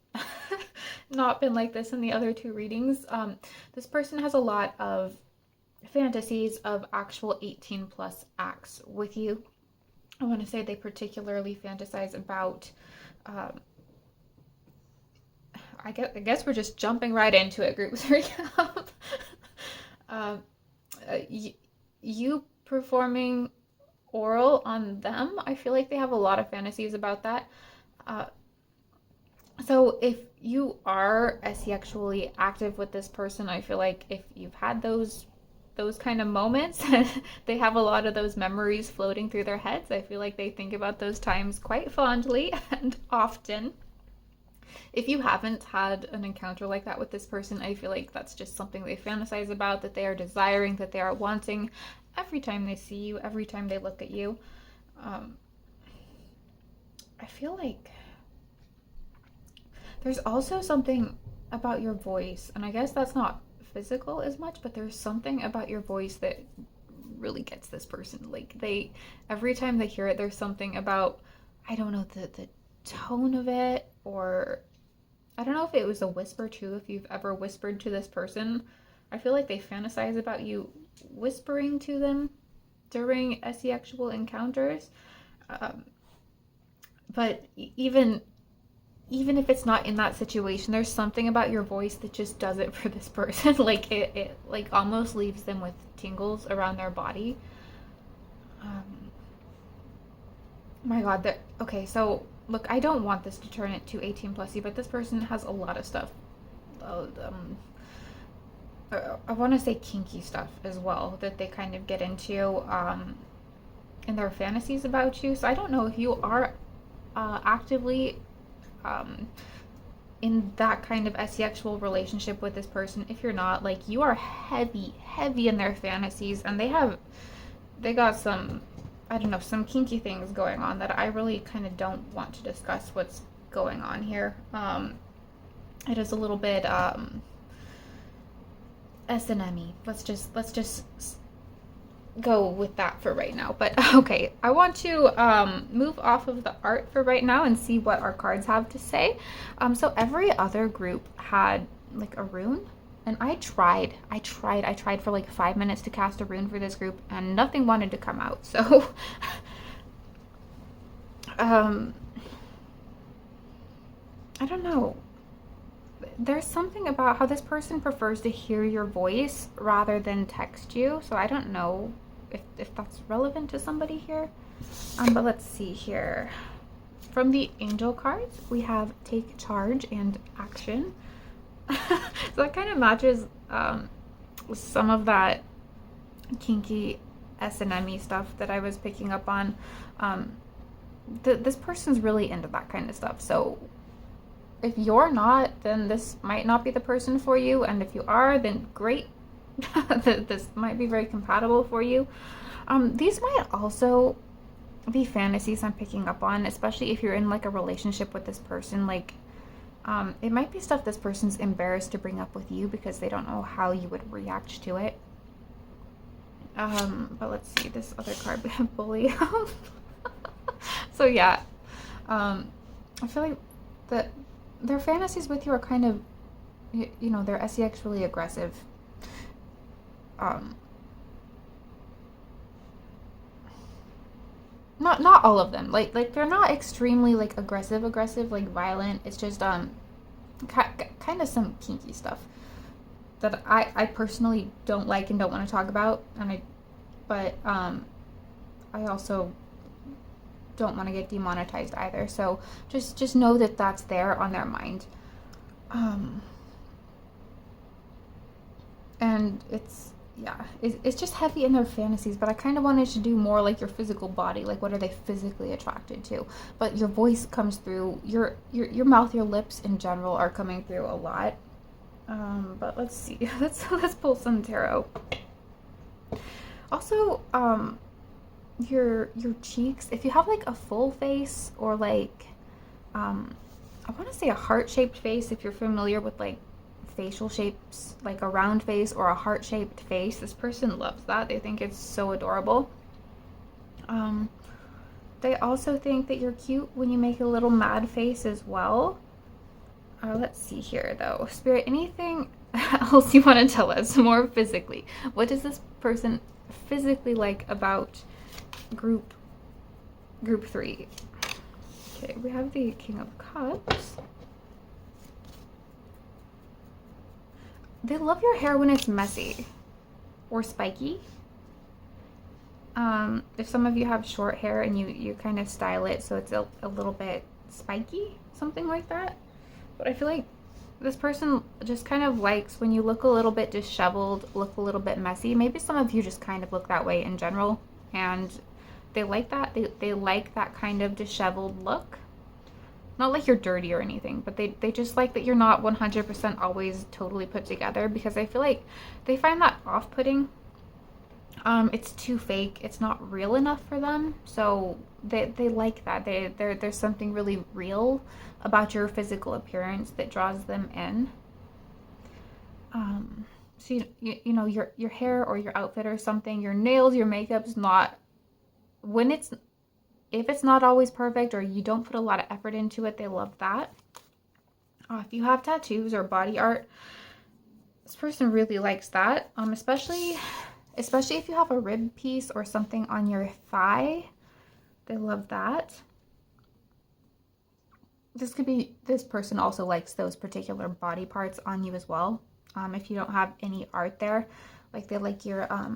not been like this in the other 2 readings. This person has a lot of fantasies of actual 18 plus acts with you. I want to say they particularly fantasize about, I guess we're just jumping right into it, group 3. You performing oral on them. I feel like they have a lot of fantasies about that. So if you are sexually active with this person, I feel like if you've had those kind of moments, they have a lot of those memories floating through their heads. I feel like they think about those times quite fondly and often. If you haven't had an encounter like that with this person, I feel like that's just something they fantasize about, that they are desiring, that they are wanting every time they see you, every time they look at you. I feel like there's also something about your voice, and I guess that's not physical as much, but there's something about your voice that really gets this person. Like, every time they hear it, there's something about, I don't know, the tone of it, or I don't know if it was a whisper too, if you've ever whispered to this person. I feel like they fantasize about you whispering to them during sexual encounters. But even if it's not in that situation, there's something about your voice that just does it for this person. Like, it like almost leaves them with tingles around their body. My God, okay, so look, I don't want this to turn it to 18 plusy, but this person has a lot of stuff. I want to say kinky stuff as well that they kind of get into in their fantasies about you. So I don't know if you are actively in that kind of sexual relationship with this person. If you're not, like, you are heavy in their fantasies, and they got some, I don't know, some kinky things going on that I really kind of don't want to discuss what's going on here. It is a little bit S&M-y. Let's just go with that for right now. But okay, I want to move off of the art for right now and see what our cards have to say. So every other group had like a rune, and I tried for like 5 minutes to cast a rune for this group, and nothing wanted to come out. So I don't know. there's something about how this person prefers to hear your voice rather than text you. So I don't know if that's relevant to somebody here. But let's see here. From the angel cards, we have take charge and action. So that kind of matches some of that kinky S&M-y stuff that I was picking up on. This person's really into that kind of stuff. So if you're not, then this might not be the person for you. And if you are, then great. This might be very compatible for you. These might also be fantasies I'm picking up on, especially if you're in like a relationship with this person. Like, it might be stuff this person's embarrassed to bring up with you because they don't know how you would react to it. But let's see, this other card, we have bully. So yeah, I feel like that their fantasies with you are kind of, you know, they're sex really aggressive. Not all of them. Like they're not extremely like aggressive, like violent. It's just kind of some kinky stuff that I personally don't like and don't want to talk about, but I also don't want to get demonetized either. So just know that that's there on their mind. And it's just heavy in their fantasies, but I kind of wanted to do more like your physical body, like what are they physically attracted to. But your voice comes through, your mouth, your lips in general are coming through a lot. But let's see, let's pull some tarot. Also, your cheeks, if you have like a full face or like I want to say a heart-shaped face, if you're familiar with like facial shapes, like a round face or a heart-shaped face, this person loves that. They think it's so adorable. They also think that you're cute when you make a little mad face as well. Let's see here though, Spirit, anything else you want to tell us more physically? What does this person physically like about group 3? Okay, we have the King of Cups. They love your hair when it's messy or spiky. If some of you have short hair and you kind of style it so it's a little bit spiky, something like that. But I feel like this person just kind of likes when you look a little bit disheveled, look a little bit messy. Maybe some of you just kind of look that way in general, and they like that. They like that kind of disheveled look. Not like you're dirty or anything, but they just like that you're not 100% always totally put together, because I feel like they find that off-putting. It's too fake. It's not real enough for them. So they like that. There's something really real about your physical appearance that draws them in. So you know your hair or your outfit or something, your nails, your makeup's not, if it's not always perfect or you don't put a lot of effort into it, they love that. If you have tattoos or body art, this person really likes that. Especially if you have a rib piece or something on your thigh, they love that. This person also likes those particular body parts on you as well. If you don't have any art there, like they like your, I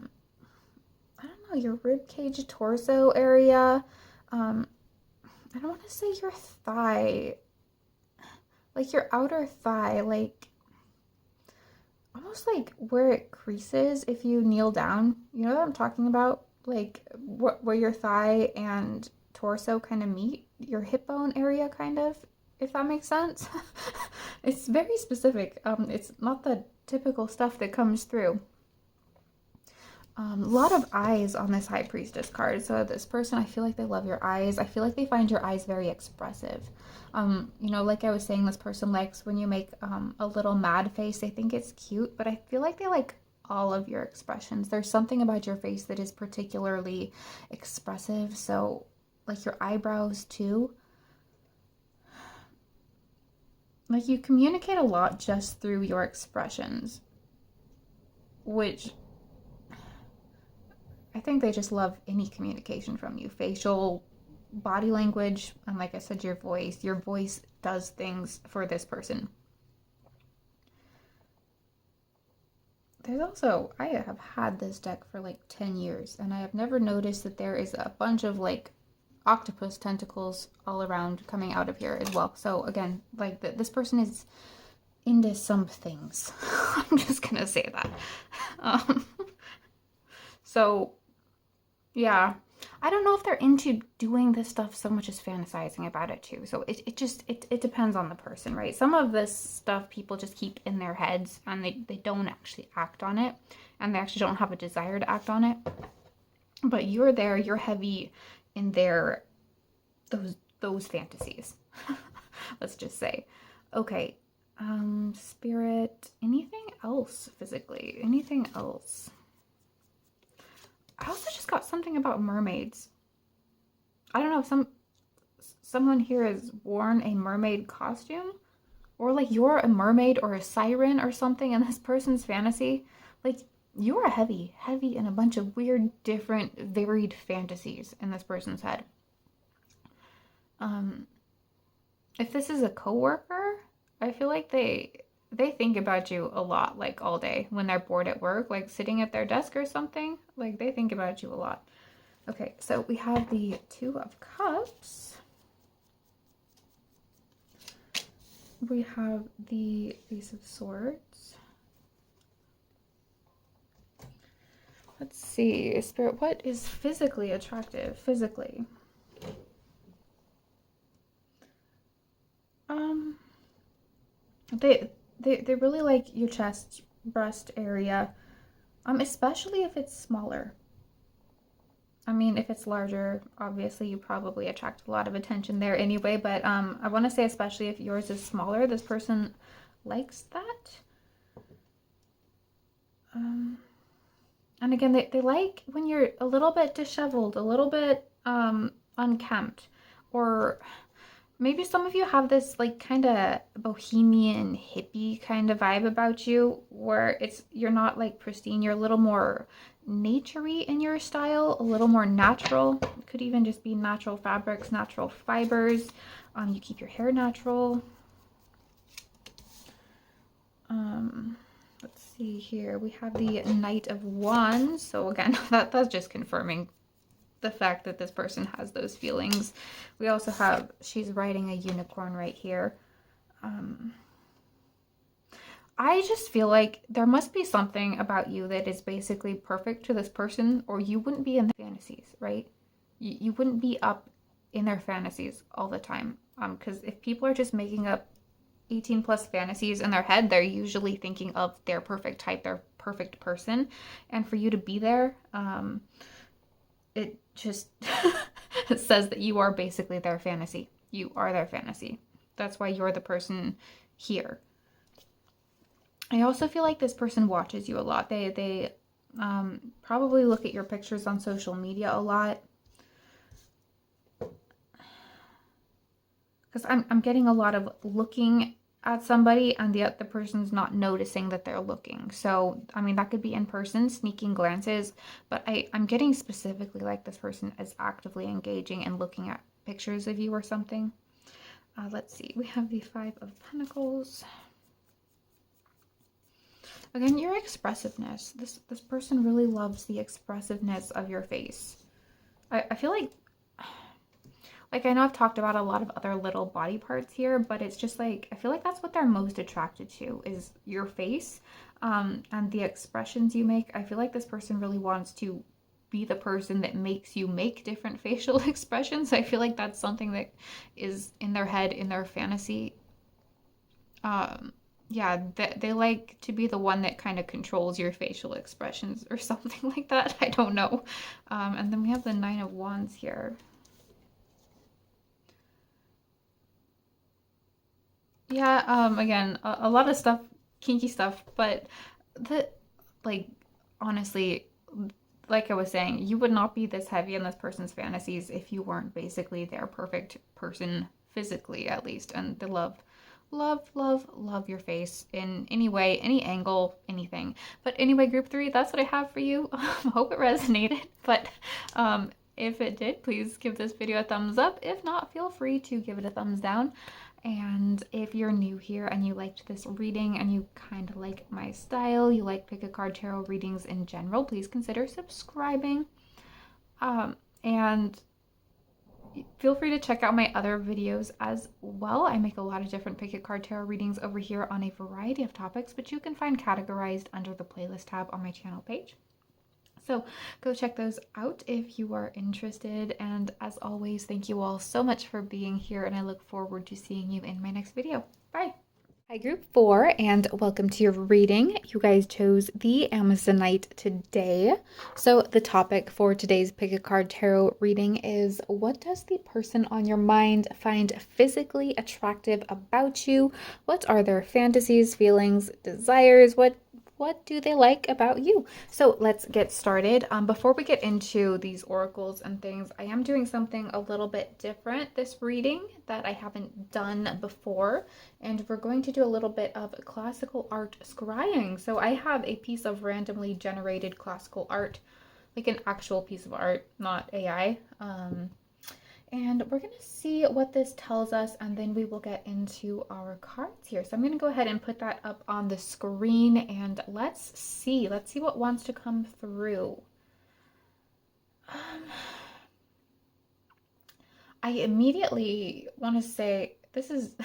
don't know, your rib cage, torso area. I don't want to say your thigh, like your outer thigh, like almost like where it creases if you kneel down. You know what I'm talking about? Like where your thigh and torso kind of meet, your hip bone area kind of, if that makes sense. It's very specific. It's not the typical stuff that comes through. A lot of eyes on this High Priestess card. So this person, I feel like they love your eyes. I feel like they find your eyes very expressive. You know, like I was saying, this person likes when you make a little mad face. They think it's cute, but I feel like they like all of your expressions. There's something about your face that is particularly expressive. So like your eyebrows too. Like you communicate a lot just through your expressions, which I think they just love any communication from you. Facial, body language, and like I said, your voice. Your voice does things for this person. There's also, I have had this deck for like 10 years, and I have never noticed that there is a bunch of like octopus tentacles all around coming out of here as well. So again, like this person is into some things. I'm just gonna say that. Um, so yeah, I don't know if they're into doing this stuff so much as fantasizing about it too. So it depends on the person, right? Some of this stuff people just keep in their heads and they don't actually act on it, and they actually don't have a desire to act on it. But you're there, you're heavy in their those fantasies. Let's just say. Okay. Spirit, anything else physically? Anything else? I also just got something about mermaids. I don't know if someone here has worn a mermaid costume, or like you're a mermaid or a siren or something in this person's fantasy. Like you're a heavy in a bunch of weird, different, varied fantasies in this person's head. If this is a coworker, I feel like they think about you a lot, like all day when they're bored at work, like sitting at their desk or something. Like they think about you a lot. Okay, so we have the Two of Cups. We have the Ace of Swords. Let's see, Spirit, what is physically attractive? Physically. They really like your chest, breast area, especially if it's smaller. I mean, if it's larger, obviously you probably attract a lot of attention there anyway, but I want to say especially if yours is smaller, this person likes that. And again, they like when you're a little bit disheveled, a little bit unkempt, or maybe some of you have this like kind of bohemian hippie kind of vibe about you, where you're not like pristine, you're a little more naturey in your style, a little more natural. It could even just be natural fabrics, natural fibers. You keep your hair natural. Let's see here. We have the Knight of Wands. So again, that's just confirming the fact that this person has those feelings. We also have, she's riding a unicorn right here. I just feel like there must be something about you that is basically perfect to this person, or you wouldn't be in their fantasies, right? You wouldn't be up in their fantasies all the time. Because if people are just making up 18 plus fantasies in their head, they're usually thinking of their perfect type, their perfect person. And for you to be there, it just says that you are basically their fantasy. You are their fantasy. That's why you're the person here. I also feel like this person watches you a lot. They probably look at your pictures on social media a lot. Because I'm getting a lot of looking at somebody and the person's not noticing that they're looking. So, I mean, that could be in person, sneaking glances, but I'm getting specifically like this person is actively engaging and looking at pictures of you or something. Let's see, we have the Five of Pentacles. Again, your expressiveness. This person really loves the expressiveness of your face. I feel like I know I've talked about a lot of other little body parts here, but it's just like, I feel like that's what they're most attracted to is your face, and the expressions you make. I feel like this person really wants to be the person that makes you make different facial expressions. I feel like that's something that is in their head, in their fantasy. Yeah, they like to be the one that kind of controls your facial expressions or something like that. I don't know. And then we have the Nine of Wands here. Yeah, again, a lot of stuff, kinky stuff, but honestly, like I was saying, you would not be this heavy in this person's fantasies if you weren't basically their perfect person, physically at least, and they love your face in any way, any angle, anything. But anyway, group 3, that's what I have for you. Hope it resonated, but If it did, please give this video a thumbs up. If not, feel free to give it a thumbs down. And if you're new here and you liked this reading and you kind of like my style, you like pick a card tarot readings in general, please consider subscribing. And feel free to check out my other videos as well. I make a lot of different pick a card tarot readings over here on a variety of topics, but you can find categorized under the playlist tab on my channel page. So go check those out if you are interested. And as always, thank you all so much for being here, and I look forward to seeing you in my next video. Bye. Hi group 4, and welcome to your reading. You guys chose the Amazonite today. So the topic for today's pick a card tarot reading is, what does the person on your mind find physically attractive about you? What are their fantasies, feelings, desires? What do they like about you? So let's get started. Before we get into these oracles and things, I am doing something a little bit different this reading that I haven't done before. And we're going to do a little bit of classical art scrying. So I have a piece of randomly generated classical art, like an actual piece of art, not AI. And we're going to see what this tells us, and then we will get into our cards here. So I'm going to go ahead and put that up on the screen, and let's see what wants to come through. I immediately want to say this is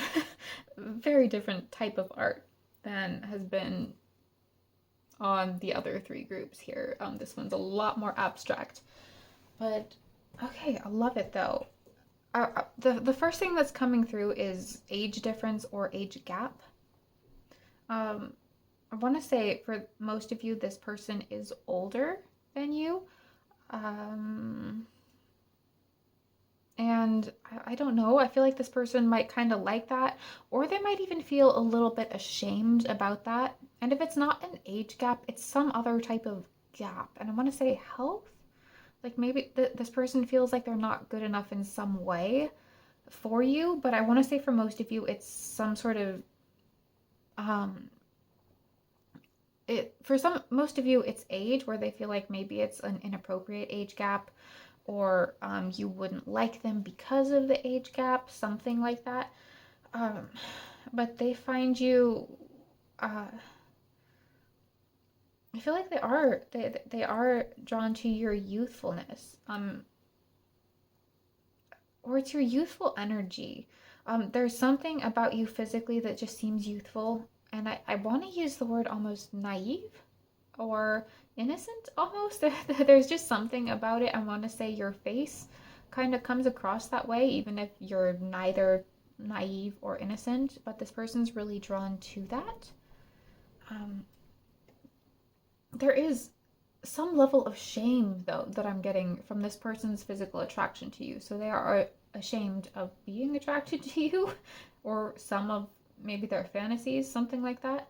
a very different type of art than has been on the other three groups here. This one's a lot more abstract, but okay, I love it though. The first thing that's coming through is age difference or age gap. I want to say for most of you, this person is older than you. And I don't know, I feel like this person might kind of like that, or they might even feel a little bit ashamed about that. And if it's not an age gap, it's some other type of gap. And I want to say health. Like maybe this person feels like they're not good enough in some way for you, but I want to say for most of you, it's some sort of, most of you, it's age, where they feel like maybe it's an inappropriate age gap, or you wouldn't like them because of the age gap, something like that. But they find you, I feel like they are drawn to your youthfulness, or it's your youthful energy. There's something about you physically that just seems youthful, and I want to use the word almost naive or innocent almost. There's just something about it. I want to say your face kind of comes across that way, even if you're neither naive or innocent, but this person's really drawn to that. There is some level of shame, though, that I'm getting from this person's physical attraction to you. So they are ashamed of being attracted to you, or some of maybe their fantasies, something like that.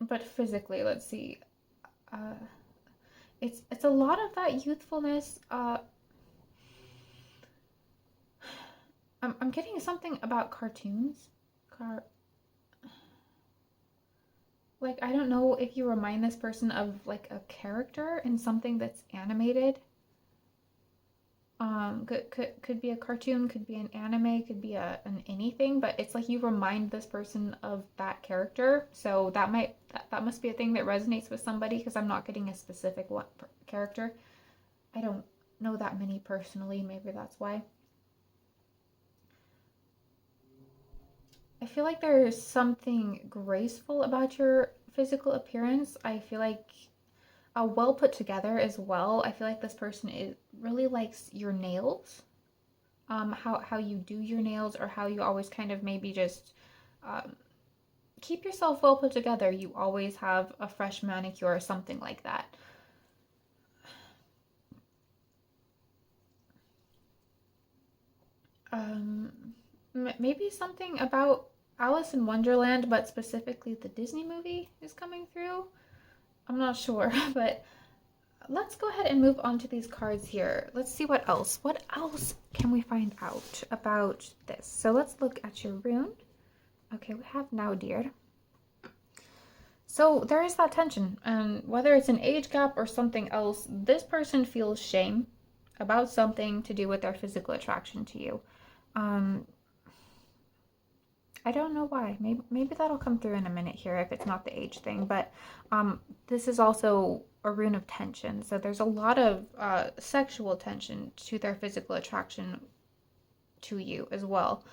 But physically, let's see. It's a lot of that youthfulness. I'm getting something about cartoons. Like, I don't know if you remind this person of like a character in something that's animated. Could be a cartoon, could be an anime, could be an anything, but it's like you remind this person of that character. So that must be a thing that resonates with somebody, because I'm not getting a specific character. I don't know that many personally, maybe that's why. I feel like there's something graceful about your physical appearance. I feel like well put together as well. I feel like this person really likes your nails, how you do your nails, or how you always kind of maybe just keep yourself well put together. You always have a fresh manicure or something like that. Maybe something about Alice in Wonderland, but specifically the Disney movie is coming through. I'm not sure, but let's go ahead and move on to these cards here. Let's see what else can we find out about this. So let's look at your rune. Okay, we have now, dear. So there is that tension, and whether it's an age gap or something else, this person feels shame about something to do with their physical attraction to you. Um, I don't know why. Maybe that'll come through in a minute here if it's not the age thing. But this is also a rune of tension. So there's a lot of sexual tension to their physical attraction to you as well.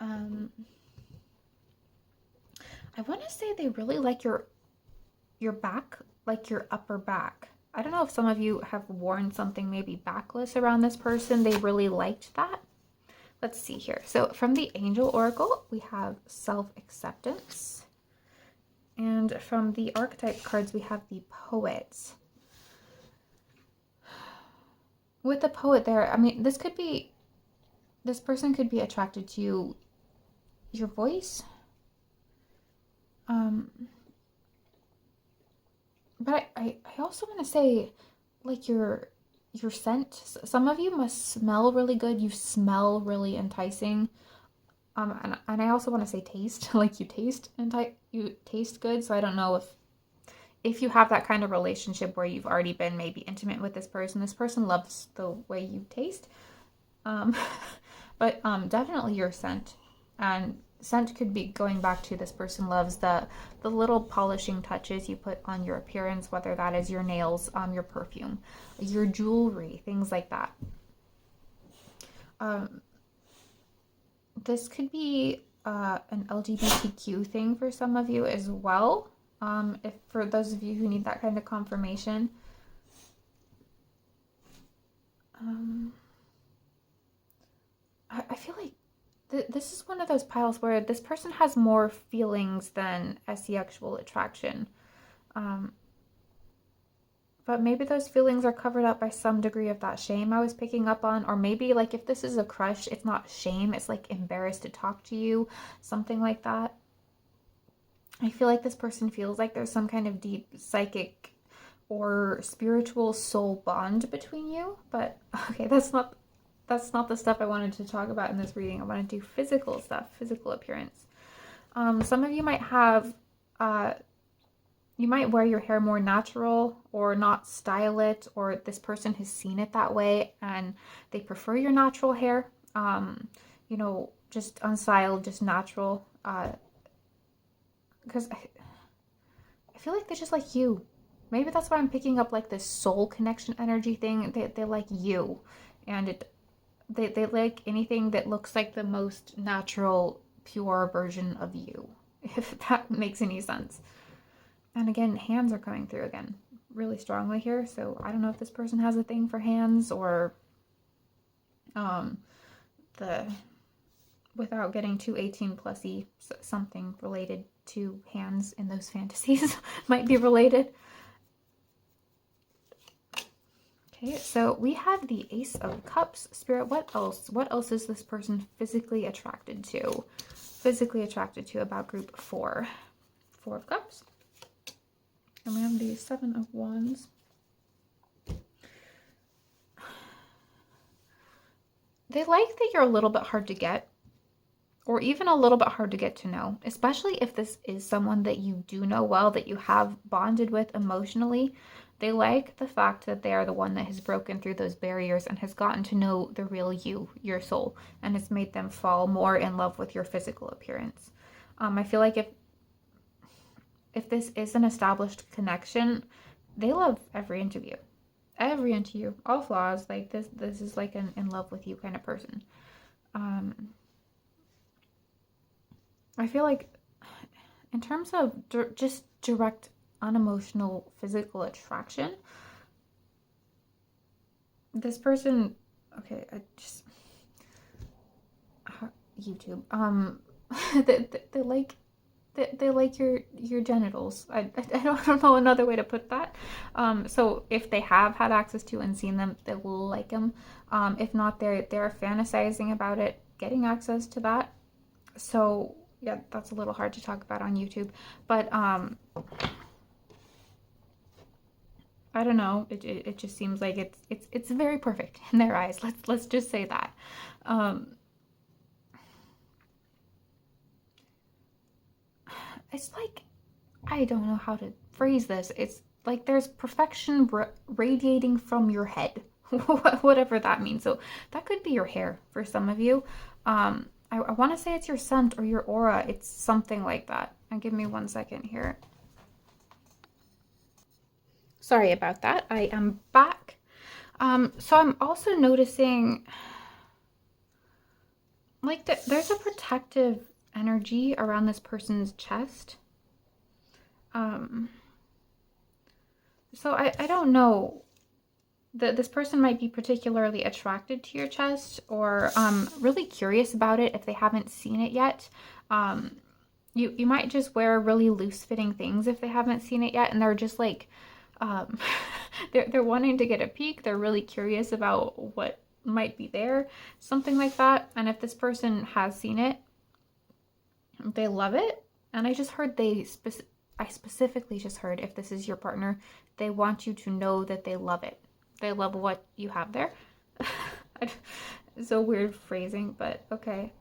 Um, I want to say they really like your back, like your upper back. I don't know if some of you have worn something maybe backless around this person. They really liked that. Let's see here. So from the Angel Oracle, we have self-acceptance. And from the archetype cards, we have the Poet. With the Poet there, I mean, this person could be attracted to your voice. But I also want to say, like, your scent. Some of you must smell really good. You smell really enticing. And I also want to say taste. Like, you taste good. So I don't know if you have that kind of relationship where you've already been maybe intimate with this person. This person loves the way you taste. But definitely your scent. And scent could be going back to this person loves the little polishing touches you put on your appearance, whether that is your nails, your perfume, your jewelry, things like that. This could be an LGBTQ thing for some of you as well. If for those of you who need that kind of confirmation. I feel like this is one of those piles where this person has more feelings than a sexual attraction. But maybe those feelings are covered up by some degree of that shame I was picking up on. Or maybe, like, if this is a crush, it's not shame, it's like embarrassed to talk to you, something like that. I feel like this person feels like there's some kind of deep psychic or spiritual soul bond between you. But okay, that's not the stuff I wanted to talk about in this reading. I want to do physical stuff, physical appearance. Some of you might have, you might wear your hair more natural or not style it, or this person has seen it that way and they prefer your natural hair. You know, just unstyled, just natural. Because I feel like they just like you. Maybe that's why I'm picking up like this soul connection energy thing. They like you, and they like anything that looks like the most natural, pure version of you, if that makes any sense. And again, hands are coming through again really strongly here. So I don't know if this person has a thing for hands or the without getting too 18 plusy, something related to hands in those fantasies might be related. Okay, so we have the Ace of Cups. Spirit, what else? What else is this person physically attracted to? Physically attracted to about group 4. 4 of Cups. And we have the 7 of Wands. They like that you're a little bit hard to get, or even a little bit hard to get to know, especially if this is someone that you do know well, that you have bonded with emotionally. They like the fact that they are the one that has broken through those barriers and has gotten to know the real you, your soul, and has made them fall more in love with your physical appearance. I feel like if this is an established connection, they love every inch of you. Every inch of you. All flaws. Like this is like an in love with you kind of person. I feel like in terms of just direct, unemotional, physical attraction, this person, okay, YouTube, they like, they like your genitals. I don't know another way to put that. So if they have had access to and seen them, they will like them. If not, they're fantasizing about it, getting access to that. So yeah, that's a little hard to talk about on YouTube, but I don't know. It just seems like it's very perfect in their eyes. Let's just say that. It's like I don't know how to phrase this. It's like there's perfection radiating from your head, whatever that means. So that could be your hair for some of you. I want to say it's your scent or your aura. It's something like that. And give me 1 second here. Sorry about that. I am back. So I'm also noticing like there's a protective energy around this person's chest. So I don't know that this person might be particularly attracted to your chest or really curious about it if they haven't seen it yet. You might just wear really loose fitting things if they haven't seen it yet, and they're just like they're wanting to get a peek. They're really curious about what might be there, something like that. And if this person has seen it, they love it. And I just heard I specifically just heard, if this is your partner, they want you to know that they love it. They love what you have there. So weird phrasing, but okay.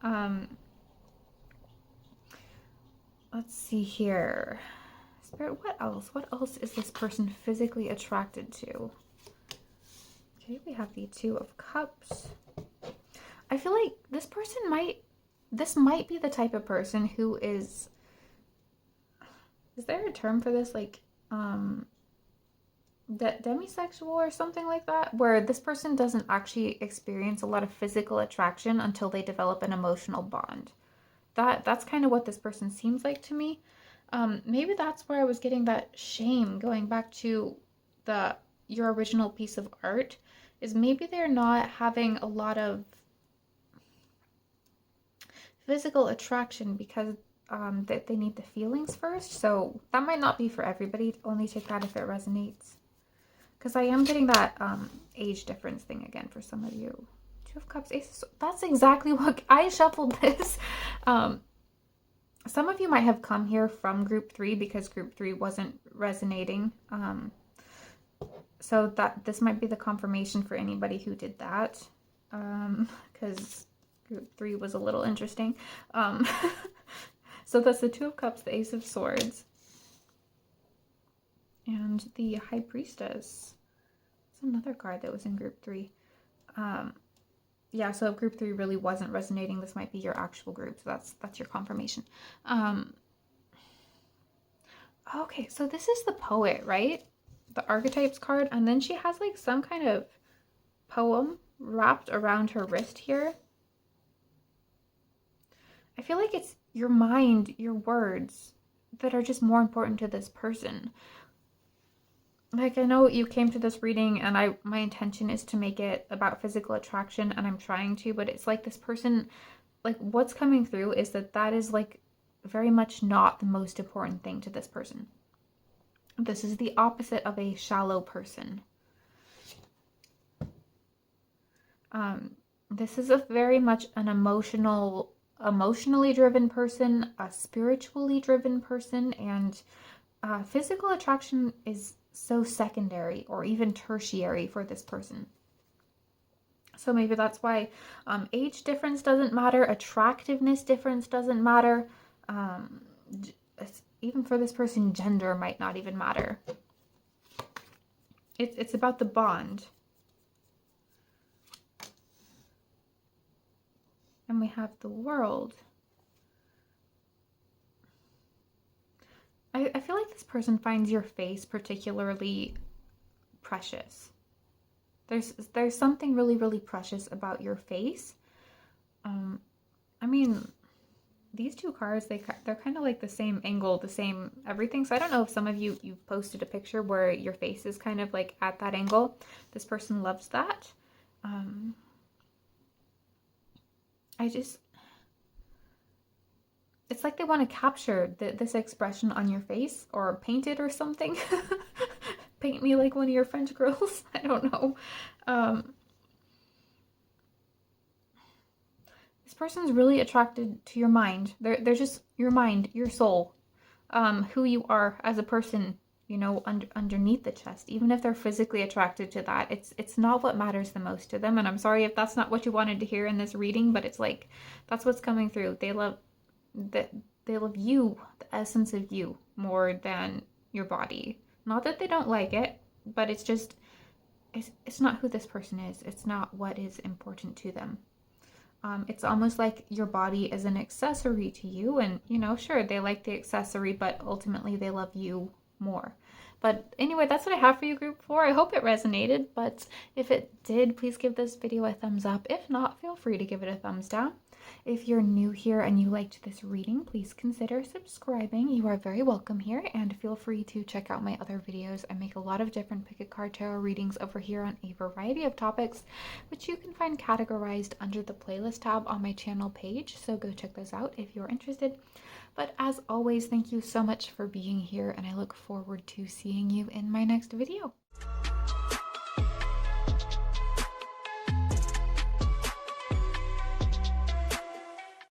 Let's see here. Spirit, what else? What else is this person physically attracted to? Okay, we have the Two of Cups. I feel like this might be the type of person who is there a term for this? Like, demisexual or something like that, where this person doesn't actually experience a lot of physical attraction until they develop an emotional bond. That's kind of what this person seems like to me. Maybe that's where I was getting that shame, going back to your original piece of art, is maybe they're not having a lot of physical attraction because that they need the feelings first. So that might not be for everybody. Only take that if it resonates. Because I am getting that age difference thing again for some of you. Two of Cups, Ace. That's exactly what I shuffled this. Some of you might have come here from group 3 because group 3 wasn't resonating. So that this might be the confirmation for anybody who did that. Because group 3 was a little interesting. So that's the Two of Cups, the Ace of Swords, and the High Priestess. It's another card that was in group 3. Yeah, so if group 3 really wasn't resonating, this might be your actual group. So that's your confirmation. Okay, so this is the Poet, right? The Archetypes card, and then she has like some kind of poem wrapped around her wrist here. I feel like it's your mind, your words that are just more important to this person. Like, I know you came to this reading and my intention is to make it about physical attraction, and I'm trying to, but it's like this person, like what's coming through is that is like very much not the most important thing to this person. This is the opposite of a shallow person. This is a very much an emotionally driven person, a spiritually driven person, and physical attraction is so secondary or even tertiary for this person. So maybe that's why age difference doesn't matter, attractiveness difference doesn't matter. Even for this person, gender might not even matter. It's about the bond. And we have the World. I feel like this person finds your face particularly precious. There's something really, really precious about your face. I mean, these two cards, they're kind of like the same angle, the same everything. So I don't know if some of you've posted a picture where your face is kind of like at that angle. This person loves that. It's like they want to capture this expression on your face or paint it or something. Paint me like one of your French girls. I don't know. This person's really attracted to your mind. They're just your mind, your soul, who you are as a person, you know, underneath the chest. Even if they're physically attracted to that, it's not what matters the most to them. And I'm sorry if that's not what you wanted to hear in this reading, but it's like that's what's coming through. They love that they love you, the essence of you, more than your body. Not that they don't like it, but it's just, it's not who this person is. It's not what is important to them. It's almost like your body is an accessory to you, and sure, they like the accessory, but ultimately they love you more. But anyway, that's what I have for you, group 4. I hope it resonated, but if it did, please give this video a thumbs up. If not, feel free to give it a thumbs down. If you're new here and you liked this reading, please consider subscribing. You are very welcome here, and feel free to check out my other videos. I make a lot of different pick a card tarot readings over here on a variety of topics, which you can find categorized under the playlist tab on my channel page, so go check those out if you're interested. But as always, thank you so much for being here, and I look forward to seeing you in my next video.